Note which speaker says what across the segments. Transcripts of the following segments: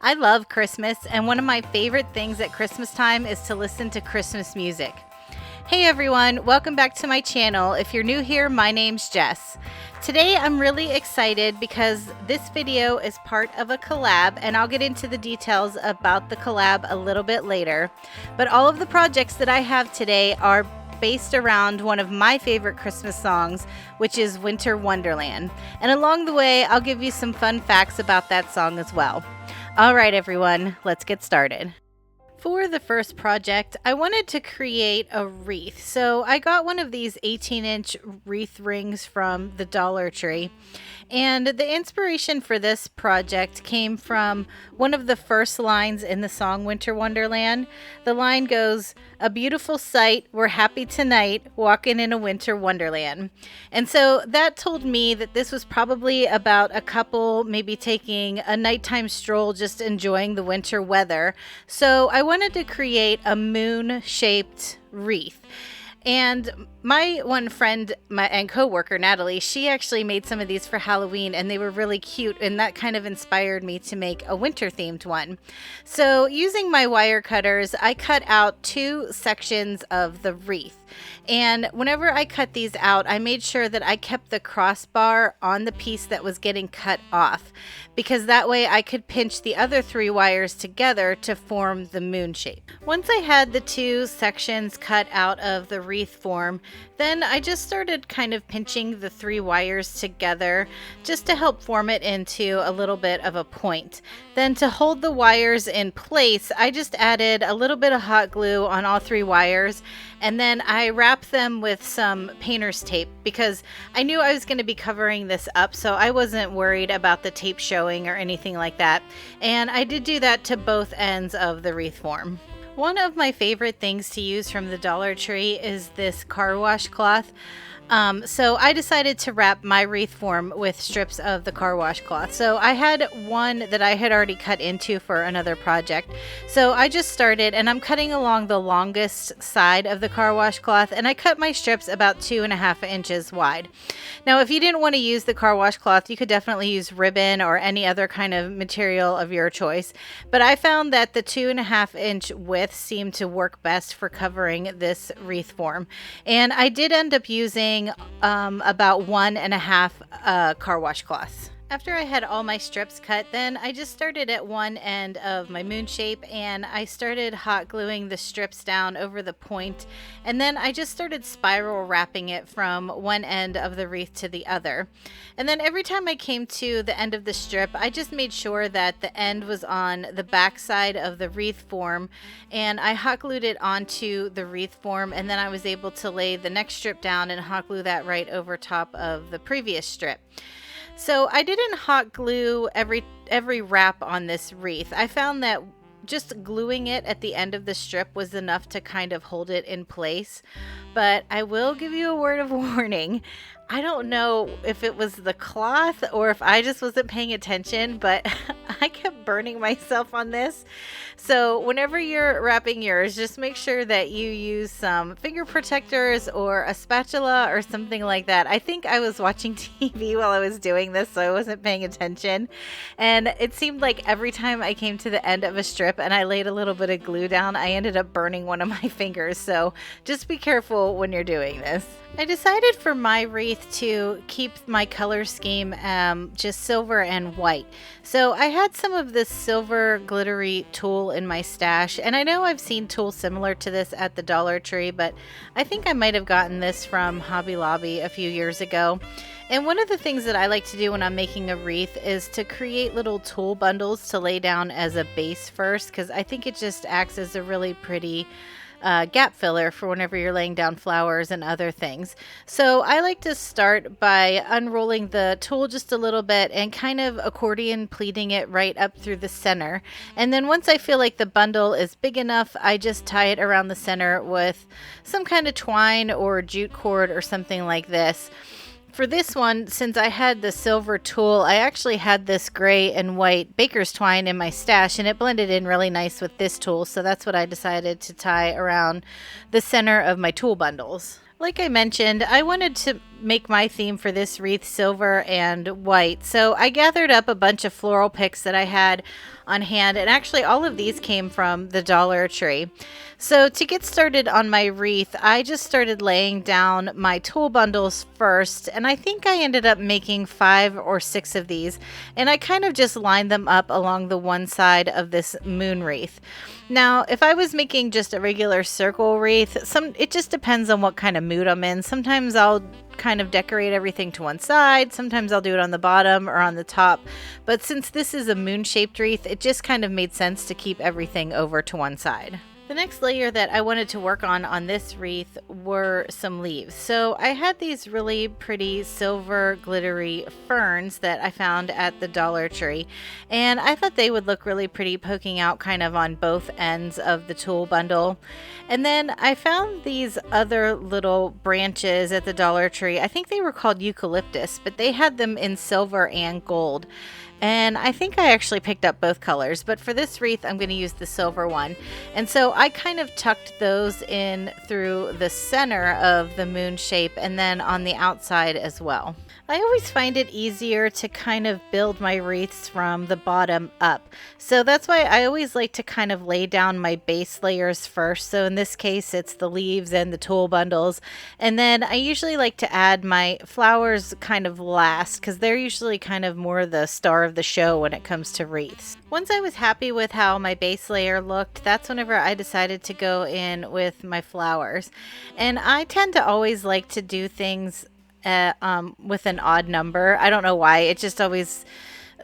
Speaker 1: I love Christmas, and one of my favorite things at Christmas time is to listen to Christmas music. Hey everyone, welcome back to my channel. If you're new here, my name's Jess. Today I'm really excited because this video is part of a collab, and I'll get into the details about the collab a little bit later. But all of the projects that I have today are based around one of my favorite Christmas songs, which is Winter Wonderland. And along the way, I'll give you some fun facts about that song as well. All right, everyone, let's get started. For the first project, I wanted to create a wreath. So I got one of these 18-inch wreath rings from the Dollar Tree. And the inspiration for this project came from one of the first lines in the song Winter Wonderland. The line goes, "A beautiful sight, we're happy tonight, walking in a winter wonderland." And so that told me that this was probably about a couple maybe taking a nighttime stroll, just enjoying the winter weather. So I wanted to create a moon-shaped wreath. And my one friend and co-worker, Natalie, she actually made some of these for Halloween, and they were really cute, and that kind of inspired me to make a winter-themed one. So using my wire cutters, I cut out two sections of the wreath. And whenever I cut these out, I made sure that I kept the crossbar on the piece that was getting cut off, because that way I could pinch the other three wires together to form the moon shape. Once I had the two sections cut out of the wreath form, then I just started kind of pinching the three wires together just to help form it into a little bit of a point. Then to hold the wires in place, I just added a little bit of hot glue on all three wires, and then I wrapped them with some painter's tape because I knew I was going to be covering this up, so I wasn't worried about the tape showing or anything like that. And I did do that to both ends of the wreath form. One of my favorite things to use from the Dollar Tree is this car wash cloth. So I decided to wrap my wreath form with strips of the car wash cloth. So I had one that I had already cut into for another project. So I just started, and I'm cutting along the longest side of the car wash cloth, and I cut my strips about 2.5 inches wide. Now, if you didn't want to use the car wash cloth, you could definitely use ribbon or any other kind of material of your choice. But I found that the 2.5 inch width seemed to work best for covering this wreath form. And I did end up using about 1.5 car wash cloths. After I had all my strips cut, then I just started at one end of my moon shape, and I started hot gluing the strips down over the point, and then I just started spiral wrapping it from one end of the wreath to the other. And then every time I came to the end of the strip, I just made sure that the end was on the back side of the wreath form, and I hot glued it onto the wreath form, and then I was able to lay the next strip down and hot glue that right over top of the previous strip. So I didn't hot glue every wrap on this wreath. I found that just gluing it at the end of the strip was enough to kind of hold it in place. But I will give you a word of warning. I don't know if it was the cloth or if I just wasn't paying attention, but I kept burning myself on this. So whenever you're wrapping yours, just make sure that you use some finger protectors or a spatula or something like that. I think I was watching TV while I was doing this, so I wasn't paying attention. And it seemed like every time I came to the end of a strip and I laid a little bit of glue down, I ended up burning one of my fingers. So just be careful when you're doing this. I decided for my wreath to keep my color scheme just silver and white. So I had some of this silver glittery tulle in my stash, and I know I've seen tulle similar to this at the Dollar Tree, but I think I might have gotten this from Hobby Lobby a few years ago. And one of the things that I like to do when I'm making a wreath is to create little tulle bundles to lay down as a base first, because I think it just acts as a really pretty gap filler for whenever you're laying down flowers and other things. So I like to start by unrolling the tulle just a little bit and kind of accordion pleating it right up through the center. And then once I feel like the bundle is big enough, I just tie it around the center with some kind of twine or jute cord or something like this. For this one, since I had the silver tulle, I actually had this gray and white baker's twine in my stash, and it blended in really nice with this tulle, so that's what I decided to tie around the center of my tulle bundles. Like I mentioned, I wanted to make my theme for this wreath silver and white. So I gathered up a bunch of floral picks that I had on hand, and actually all of these came from the Dollar Tree. So to get started on my wreath, I just started laying down my tool bundles first, and I think I ended up making 5 or 6 of these, and I kind of just lined them up along the one side of this moon wreath. Now, if I was making just a regular circle wreath, it just depends on what kind of mood I'm in. Sometimes I'll kind of decorate everything to one side. Sometimes I'll do it on the bottom or on the top. But since this is a moon-shaped wreath, it just kind of made sense to keep everything over to one side. The next layer that I wanted to work on this wreath were some leaves. So I had these really pretty silver glittery ferns that I found at the Dollar Tree, and I thought they would look really pretty poking out kind of on both ends of the tool bundle. And then I found these other little branches at the Dollar Tree. I think they were called eucalyptus, but they had them in silver and gold. And I think I actually picked up both colors, but for this wreath I'm going to use the silver one. And so I kind of tucked those in through the center of the moon shape and then on the outside as well. I always find it easier to kind of build my wreaths from the bottom up. So that's why I always like to kind of lay down my base layers first. So in this case, it's the leaves and the tool bundles. And then I usually like to add my flowers kind of last, because they're usually kind of more the star of the show when it comes to wreaths. Once I was happy with how my base layer looked, that's whenever I decided to go in with my flowers. And I tend to always like to do things with an odd number. I don't know why. It just always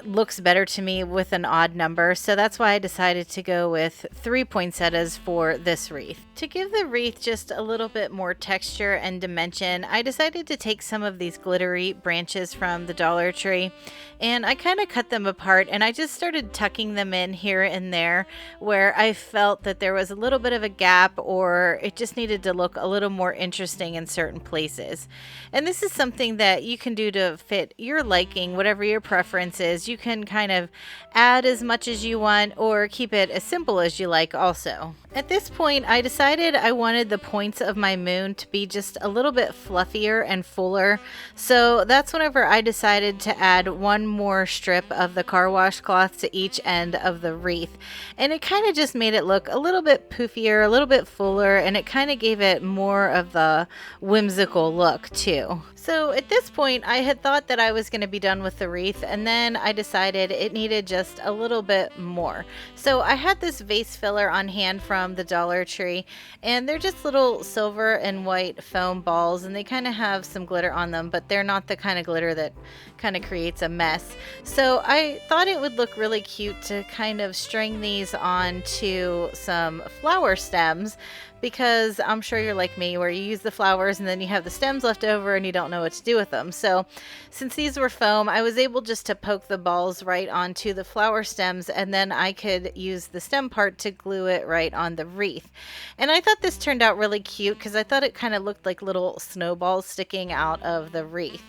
Speaker 1: looks better to me with an odd number. So that's why I decided to go with 3 poinsettias for this wreath. To give the wreath just a little bit more texture and dimension, I decided to take some of these glittery branches from the Dollar Tree, and I kind of cut them apart, and I just started tucking them in here and there where I felt that there was a little bit of a gap, or it just needed to look a little more interesting in certain places. And this is something that you can do to fit your liking, whatever your preference is. You can kind of add as much as you want or keep it as simple as you like also. At this point, I decided I wanted the points of my moon to be just a little bit fluffier and fuller. So that's whenever I decided to add one more strip of the car wash cloth to each end of the wreath. And it kind of just made it look a little bit poofier, a little bit fuller, and it kind of gave it more of the whimsical look too. So at this point, I had thought that I was going to be done with the wreath, and then I decided it needed just a little bit more. So I had this vase filler on hand from the Dollar Tree, and they're just little silver and white foam balls, and they kind of have some glitter on them, but they're not the kind of glitter that kind of creates a mess. So I thought it would look really cute to kind of string these onto some flower stems, because I'm sure you're like me where you use the flowers and then you have the stems left over and you don't know what to do with them. So since these were foam, I was able just to poke the balls right onto the flower stems, and then I could use the stem part to glue it right on the wreath. And I thought this turned out really cute because I thought it kind of looked like little snowballs sticking out of the wreath.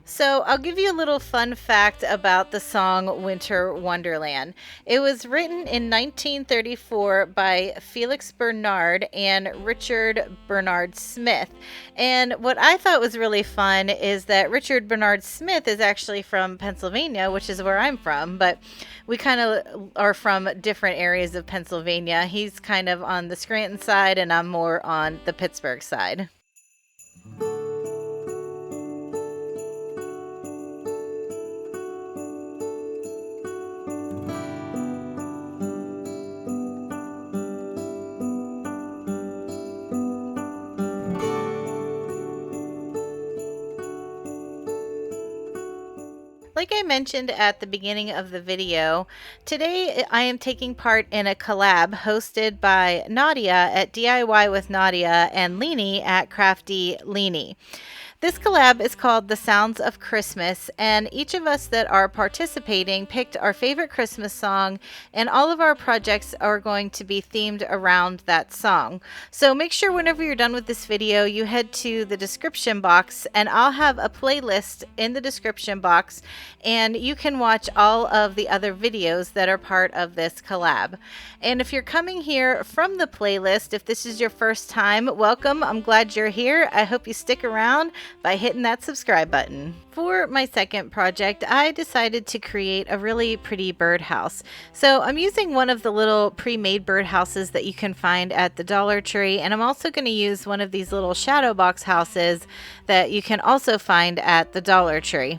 Speaker 1: So I'll give you a little fun fact about the song Winter Wonderland. It was written in 1934 by Felix Bernard and Richard Bernard Smith. And what I thought was really fun is that Richard Bernard Smith is actually from Pennsylvania, which is where I'm from, but we kind of are from different areas of Pennsylvania. He's kind of on the Scranton side and I'm more on the Pittsburgh side. Like I mentioned at the beginning of the video, today I am taking part in a collab hosted by Nadia at DIY with Nadia and Leanie at Crafty Leanie. This collab is called The Sounds of Christmas, and each of us that are participating picked our favorite Christmas song, and all of our projects are going to be themed around that song. So make sure whenever you're done with this video, you head to the description box, and I'll have a playlist in the description box, and you can watch all of the other videos that are part of this collab. And if you're coming here from the playlist, if this is your first time, welcome. I'm glad you're here. I hope you stick around. by hitting that subscribe button. For my second project, I decided to create a really pretty birdhouse. So I'm using one of the little pre-made birdhouses that you can find at the Dollar Tree, and I'm also going to use one of these little shadow box houses that you can also find at the Dollar Tree.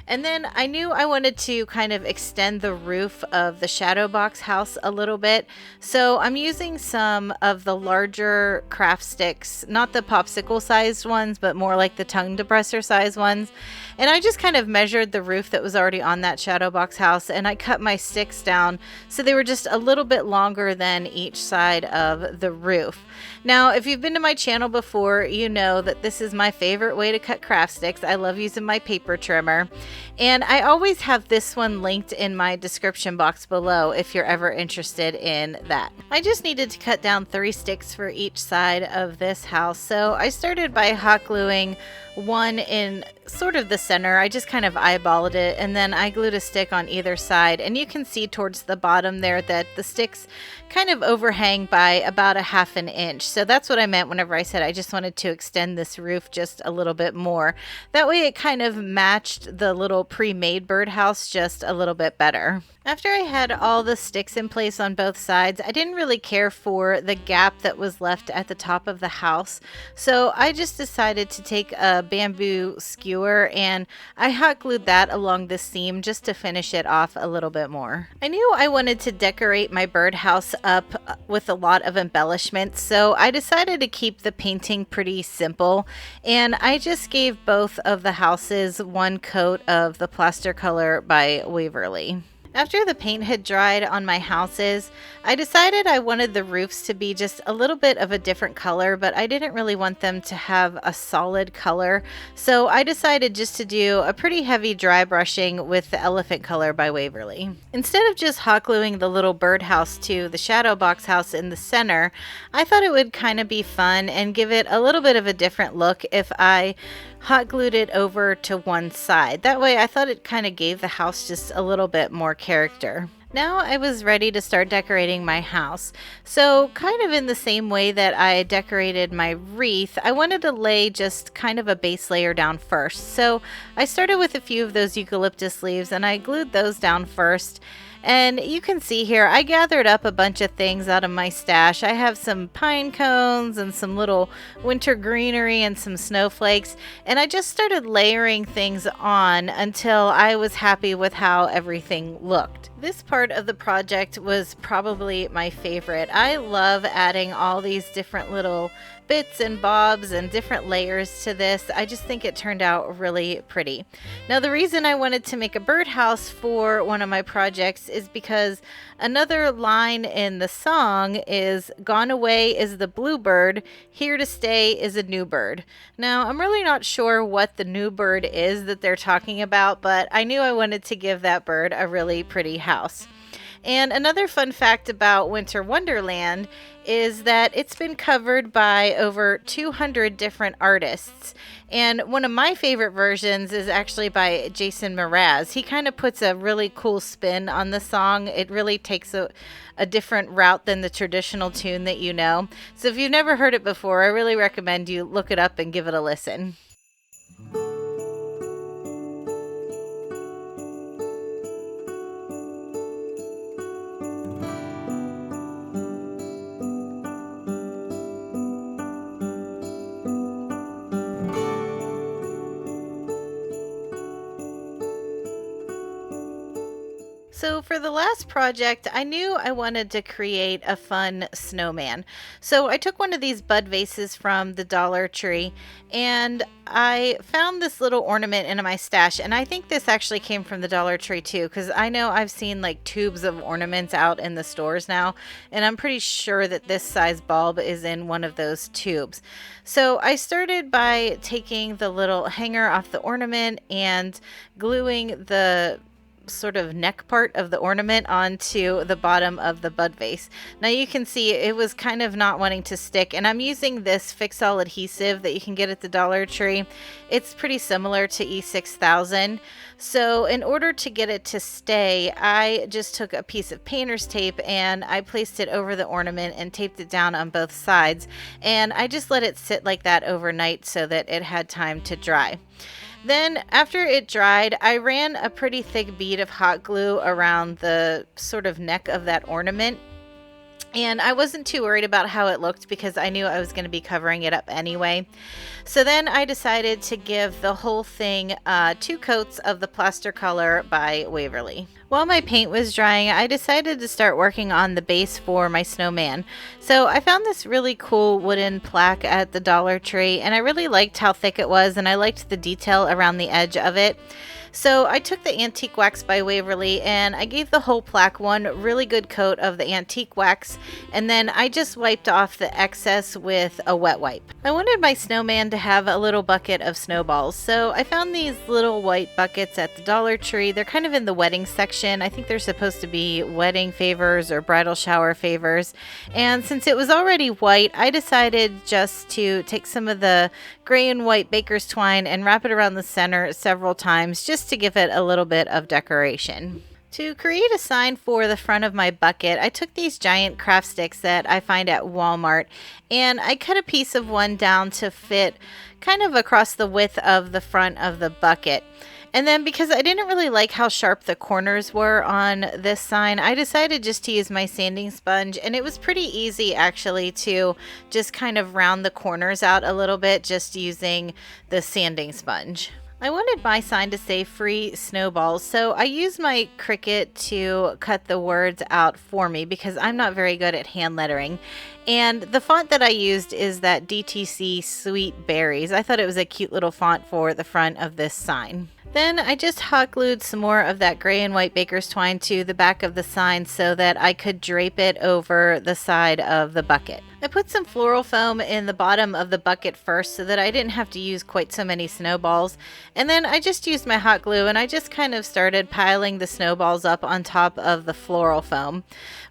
Speaker 1: And then I knew I wanted to kind of extend the roof of the shadow box house a little bit. So I'm using some of the larger craft sticks, not the popsicle sized ones, but more like the tongue depressor sized ones. And I just kind of measured the roof that was already on that shadow box house, and I cut my sticks down so they were just a little bit longer than each side of the roof. Now, if you've been to my channel before, you know that this is my favorite way to cut craft sticks. I love using my paper trimmer. And I always have this one linked in my description box below if you're ever interested in that. I just needed to cut down 3 sticks for each side of this house. So I started by hot gluing one in sort of the center. I just kind of eyeballed it, and then I glued a stick on either side, and you can see towards the bottom there that the sticks kind of overhang by about a 1/2 inch. So that's what I meant whenever I said I just wanted to extend this roof just a little bit more. That way it kind of matched the little pre-made birdhouse just a little bit better. After I had all the sticks in place on both sides, I didn't really care for the gap that was left at the top of the house. So I just decided to take a bamboo skewer and I hot glued that along the seam just to finish it off a little bit more. I knew I wanted to decorate my birdhouse up with a lot of embellishments, so I decided to keep the painting pretty simple, and I just gave both of the houses one coat of the plaster color by Waverly. After the paint had dried on my houses, I decided I wanted the roofs to be just a little bit of a different color, but I didn't really want them to have a solid color. So I decided just to do a pretty heavy dry brushing with the elephant color by Waverly. Instead of just hot gluing the little birdhouse to the shadow box house in the center, I thought it would kind of be fun and give it a little bit of a different look if I hot glued it over to one side. That way I thought it kind of gave the house just a little bit more character. Now I was ready to start decorating my house. So kind of in the same way that I decorated my wreath, I wanted to lay just kind of a base layer down first. So I started with a few of those eucalyptus leaves and I glued those down first. And you can see here, I gathered up a bunch of things out of my stash. I have some pine cones and some little winter greenery and some snowflakes. And I just started layering things on until I was happy with how everything looked. This part of the project was probably my favorite. I love adding all these different little bits and bobs and different layers to this. I just think it turned out really pretty. Now the reason I wanted to make a birdhouse for one of my projects is because another line in the song is "Gone away is the bluebird, here to stay is a new bird." Now I'm really not sure what the new bird is that they're talking about, but I knew I wanted to give that bird a really pretty house. And another fun fact about Winter Wonderland is that it's been covered by over 200 different artists. And one of my favorite versions is actually by Jason Mraz. He kind of puts a really cool spin on the song. It really takes a different route than the traditional tune that you know. So if you've never heard it before, I really recommend you look it up and give it a listen. So for the last project, I knew I wanted to create a fun snowman. So I took one of these bud vases from the Dollar Tree and I found this little ornament in my stash. And I think this actually came from the Dollar Tree too, because I know I've seen like tubes of ornaments out in the stores now. And I'm pretty sure that this size bulb is in one of those tubes. So I started by taking the little hanger off the ornament and gluing the sort of neck part of the ornament onto the bottom of the bud vase. Now you can see it was kind of not wanting to stick, and I'm using this Fix-All adhesive that you can get at the Dollar Tree. It's pretty similar to E6000. So in order to get it to stay, I just took a piece of painter's tape and I placed it over the ornament and taped it down on both sides, and I just let it sit like that overnight so that it had time to dry. Then after it dried, I ran a pretty thick bead of hot glue around the sort of neck of that ornament. And I wasn't too worried about how it looked because I knew I was going to be covering it up anyway. So then I decided to give the whole thing 2 coats of the Plaster Color by Waverly. While my paint was drying, I decided to start working on the base for my snowman. So I found this really cool wooden plaque at the Dollar Tree, and I really liked how thick it was, and I liked the detail around the edge of it. So I took the Antique Wax by Waverly and I gave the whole plaque one really good coat of the antique wax, and then I just wiped off the excess with a wet wipe. I wanted my snowman to have a little bucket of snowballs, so I found these little white buckets at the Dollar Tree. They're kind of in the wedding section. I think they're supposed to be wedding favors or bridal shower favors, and since it was already white, I decided just to take some of the gray and white baker's twine and wrap it around the center several times just to give it a little bit of decoration. To create a sign for the front of my bucket, I took these giant craft sticks that I find at Walmart, and I cut a piece of one down to fit kind of across the width of the front of the bucket. And then because I didn't really like how sharp the corners were on this sign, I decided just to use my sanding sponge, and it was pretty easy actually to just kind of round the corners out a little bit just using the sanding sponge. I wanted my sign to say free snowballs, so I used my Cricut to cut the words out for me because I'm not very good at hand lettering. And the font that I used is that DTC Sweet Berries. I thought it was a cute little font for the front of this sign. Then I just hot glued some more of that gray and white baker's twine to the back of the sign so that I could drape it over the side of the bucket. I put some floral foam in the bottom of the bucket first so that I didn't have to use quite so many snowballs. And then I just used my hot glue and I just kind of started piling the snowballs up on top of the floral foam.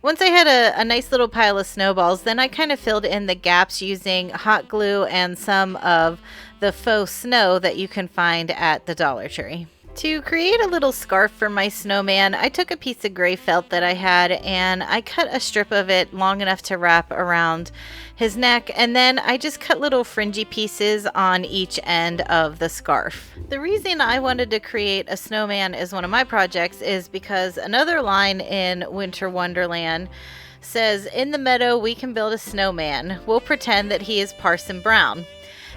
Speaker 1: Once I had a nice little pile of snowballs, then I kind of filled in the gaps using hot glue and some of the faux snow that you can find at the Dollar Tree. To create a little scarf for my snowman, I took a piece of gray felt that I had and I cut a strip of it long enough to wrap around his neck, and then I just cut little fringy pieces on each end of the scarf. The reason I wanted to create a snowman as one of my projects is because another line in Winter Wonderland says, "In the meadow we can build a snowman. We'll pretend that he is Parson Brown."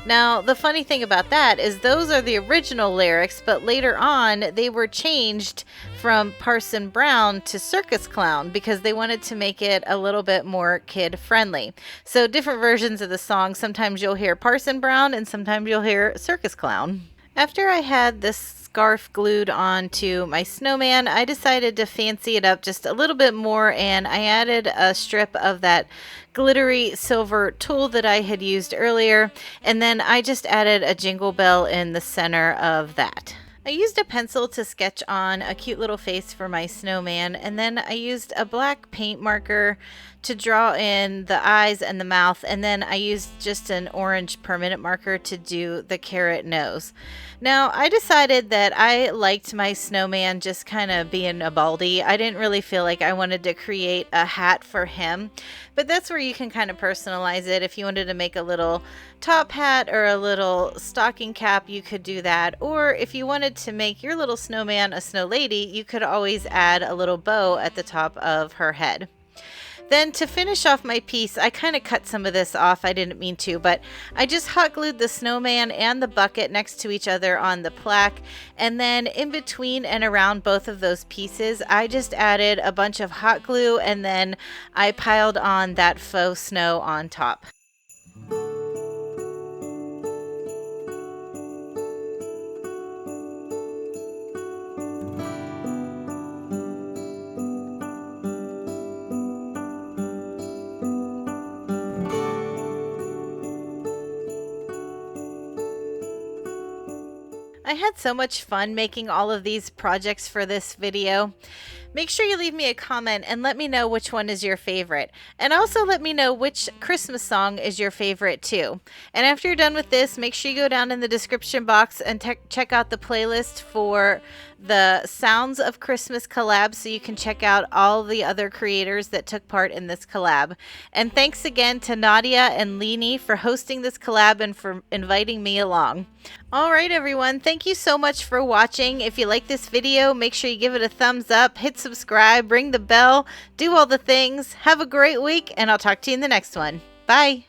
Speaker 1: Now, the funny thing about that is those are the original lyrics, but later on they were changed from Parson Brown to Circus Clown because they wanted to make it a little bit more kid friendly. So different versions of the song, sometimes you'll hear Parson Brown and sometimes you'll hear Circus Clown. After I had this scarf glued onto my snowman, I decided to fancy it up just a little bit more, and I added a strip of that glittery silver tulle that I had used earlier, and then I just added a jingle bell in the center of that. I used a pencil to sketch on a cute little face for my snowman, and then I used a black paint marker to draw in the eyes and the mouth, and then I used just an orange permanent marker to do the carrot nose. Now, I decided that I liked my snowman just kind of being a baldy. I didn't really feel like I wanted to create a hat for him, but that's where you can kind of personalize it. If you wanted to make a little top hat or a little stocking cap, you could do that. Or if you wanted to make your little snowman a snow lady, you could always add a little bow at the top of her head. Then to finish off my piece, I kind of cut some of this off. I didn't mean to, but I just hot glued the snowman and the bucket next to each other on the plaque. And then in between and around both of those pieces, I just added a bunch of hot glue, and then I piled on that faux snow on top. I had so much fun making all of these projects for this video. Make sure you leave me a comment and let me know which one is your favorite. And also let me know which Christmas song is your favorite too. And after you're done with this, make sure you go down in the description box and check out the playlist for the Sounds of Christmas collab, so you can check out all the other creators that took part in this collab. And thanks again to Nadia and Leni for hosting this collab and for inviting me along. Alright everyone, thank you so much for watching. If you like this video, make sure you give it a thumbs up, hit subscribe, ring the bell, do all the things. Have a great week, and I'll talk to you in the next one. Bye!